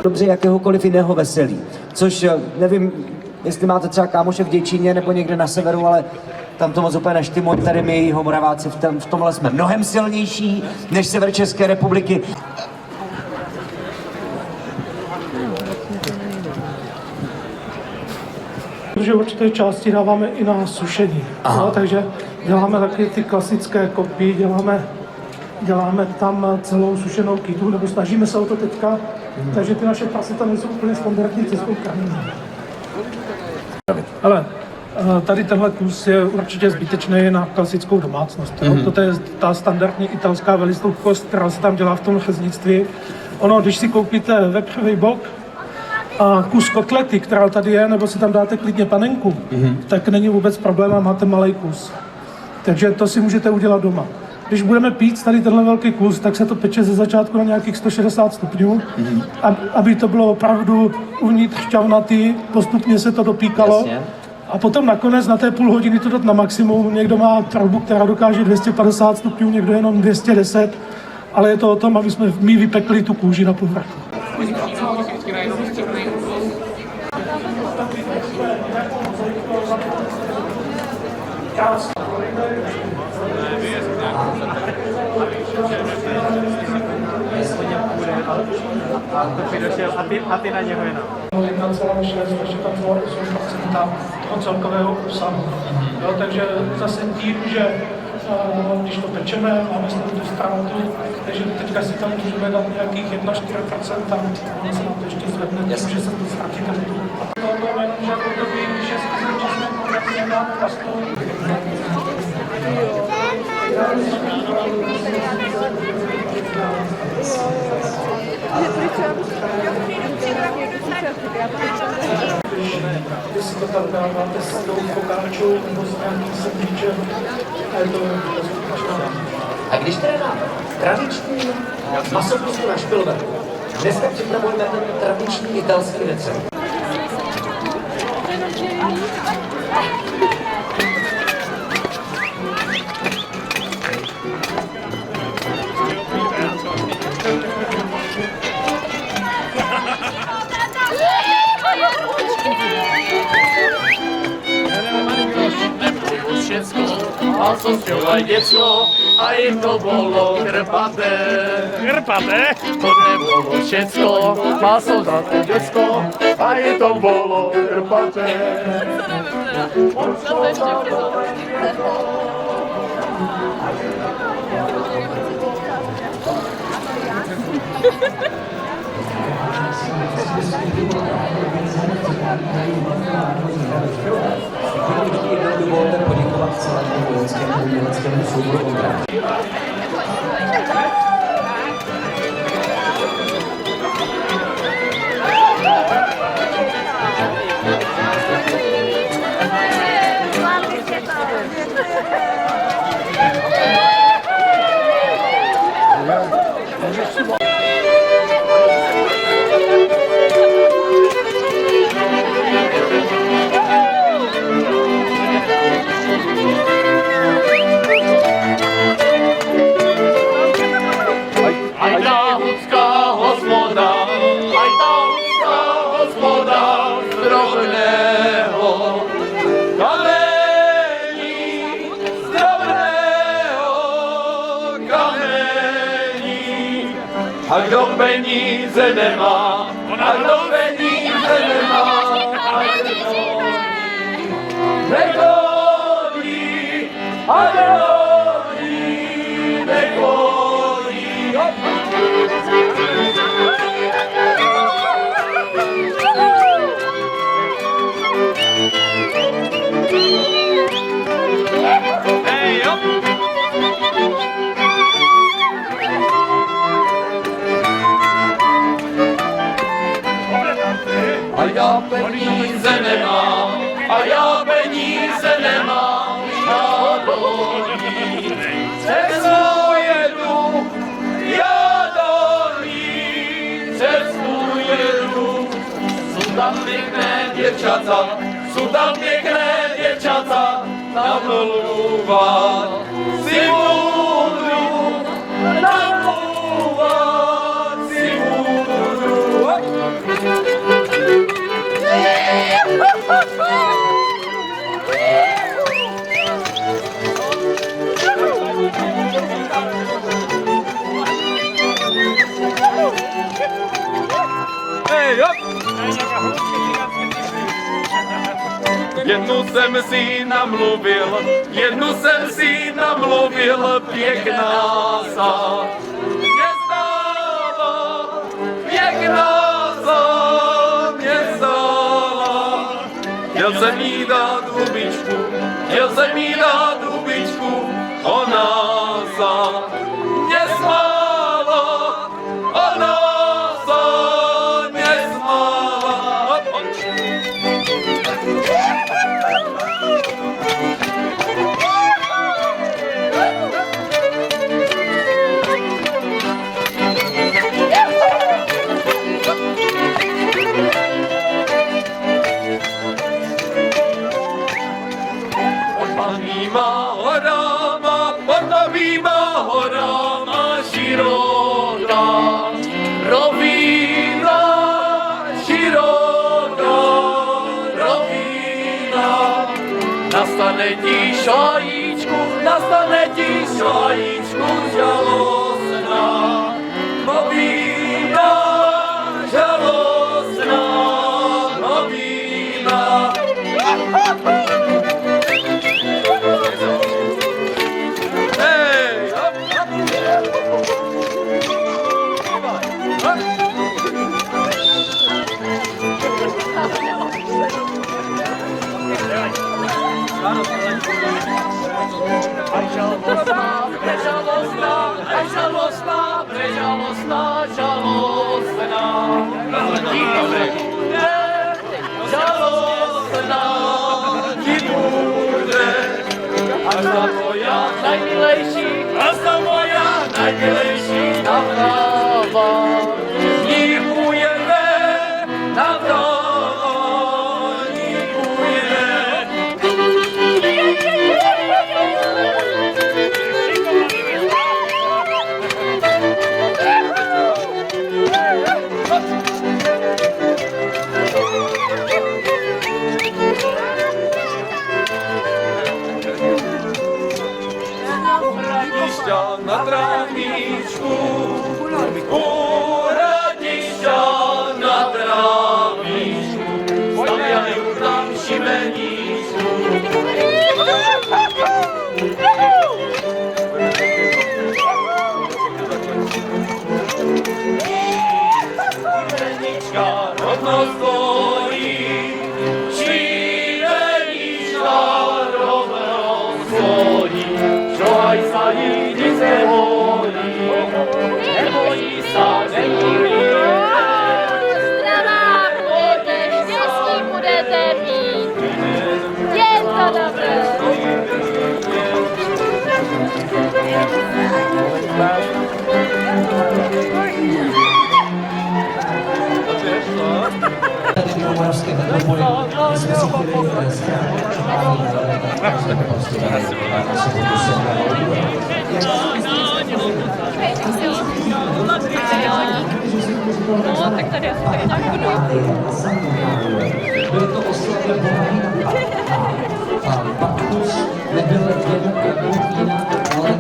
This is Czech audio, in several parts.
Dobře jakéhokoliv jiného veselí, což nevím, jestli máte třeba kámoše v Děčíně nebo někde na severu, ale tam to moc úplně neštymuje. Tady my, Jihomoraváci, v tomhle jsme mnohem silnější než sever České republiky. Protože určité části dáváme i na sušení, no, takže děláme taky ty klasické kopy, děláme tam celou sušenou kytu, nebo snažíme se o to teďka, takže ty naše prasata nejsou úplně standardní českou krminou. Ale tady tenhle kus je určitě zbytečný na klasickou domácnost. Toto je ta standardní italská velisloukost, která se tam dělá v tom řeznictví. Ono, když si koupíte vepřový bok a kus kotlety, která tady je, nebo si tam dáte klidně panenku, tak není vůbec problém a máte malý kus. Takže to si můžete udělat doma. Když budeme pít tady tenhle velký kus, tak se to peče ze začátku na nějakých 160 stupňů, aby to bylo opravdu uvnitř šťavnatý, postupně se to dopíkalo. Jasně. A potom nakonec na té půl hodiny to dát na maximum. Někdo má troubu, která dokáže 250 stupňů, někdo jenom 210, ale je to o tom, aby jsme my vypekli tu kůži na povrchu. A ty na něho jenom. 1,6 až 1,8% toho celkového obsahu. Jo, takže zase tím, že když to pečeme, máme z toho tu ztrátu, takže teďka si tam můžeme dát nějakých 1,4%, ono se nám to ještě zvedne tím, že se to ztratí ten tu. A to je jenom, že v období, když je skutečně konečně dáme pastu. Když si to tam dáváte s tou fokáčou nebo s nějakým sendvičem, je to skutečné. A když teda na tradiční masopustu na špilvetu, dneska připravujeme ten tradiční italský recept. A co zpěvaj děcko, a jim to bylo krpaté. Krpaté? To nebylo všecko, má soldáte děcko, a jim to bylo krpaté. Dovolte poděkovat celému vojenskému souboru Ondra. A kdo peníze nemá, a kdo peníze nemá, a nechodí, a nechodí, nechodí. A já peníze nemám, a já peníze nemám, já do ní cestu jedu, já do ní cestu tam pěkné děvčata, jsou tam pěkné děvčata, namlouvat si budu, namlouvat si budu. Hej, hop! Jednu jsem si namluvil, pěkná sa mě stála, pěkná sa mě stála. Chtěl jsem jí dát hubičku, ona sa mě smála, ona sa mě smála. Pod novýma horama široká rovina, široká rovina. Nastane ti šajíčku žalostná, rovina, žalostná rovina. Žalostná, ti bude, až ta tvoja najmilejší, navrava, ní ujede, navrava, ní ujede. Na trávičku, u radišťa na trávičku, staviajú tam šibeníčku. Šibenička rovno stojí, šibenička rovno stojí, čo aj sa jí nic nebojí, nebojí sa, nebojí. Zdravá budete, štěstí budete mít, je to dobré. Tady mimo moravské metropoly, my jsme si chtěli No, tak tady asi tak nějak budu. Byly to oslavy bohatý a Baktus nebyl jen vína, ale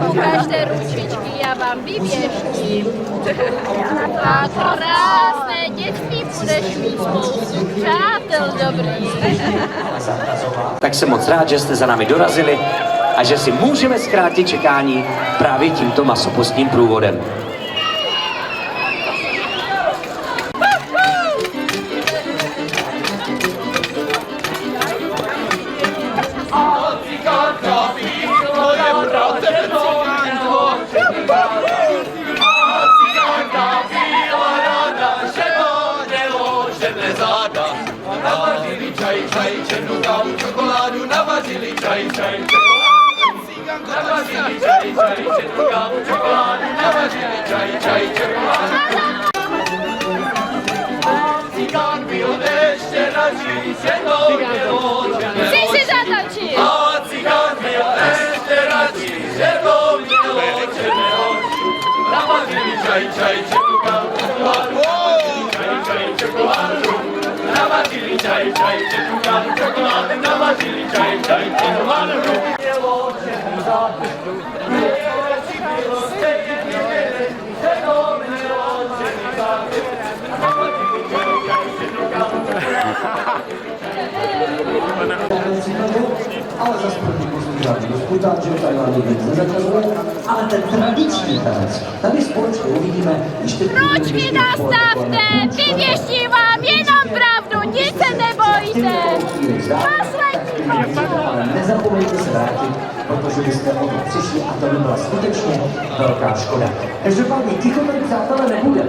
Ukažte ručičky, já vám vyvěštím. A krásné dětství budeš mít spoustu přátel dobrý. Tak jsem moc rád, že jste za námi dorazili a že si můžeme zkrátit čekání právě tímto masopostním průvodem. Záda. čaj, čaj, černou kávu, čokoládu navařili, čaj, čaj, navařili, čaj, čaj, černou kávu, čokoládu navařili, čaj, čaj, čokoládu. Cikán byl ještě radši, že to mělo černé Chci si oči. zatočit. A cikán byl ještě radši, že to mělo černé oči. Navařili čaj, čaj, černou kávu, čokoládu, čaj, čaj, čokoládu. Navařili čaj, čaj, černou kávu, čokoládu, navařili čaj, čaj, čokoládu. Mělo černý zápis, nejlepší bylo stejně, že to mělo černý zápis. Navařili čaj, čaj, černou kávu, Ale zase proti poslužádní disputát, že Tajván nic nezakazuje, ale ten tradiční tanec, tady společně uvidíme, když teď... Ručky nastavte, vyvěštím vám jenom pravdu, nic se nebojte. Poslední Ale nezapomeňte se vrátit, protože byste o to přišli a to by byla skutečně velká škoda. Každopádně ticho tady, přátelé, nebude.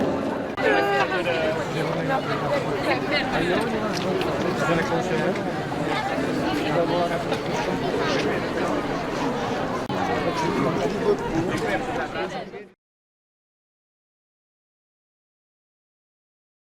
Thank you.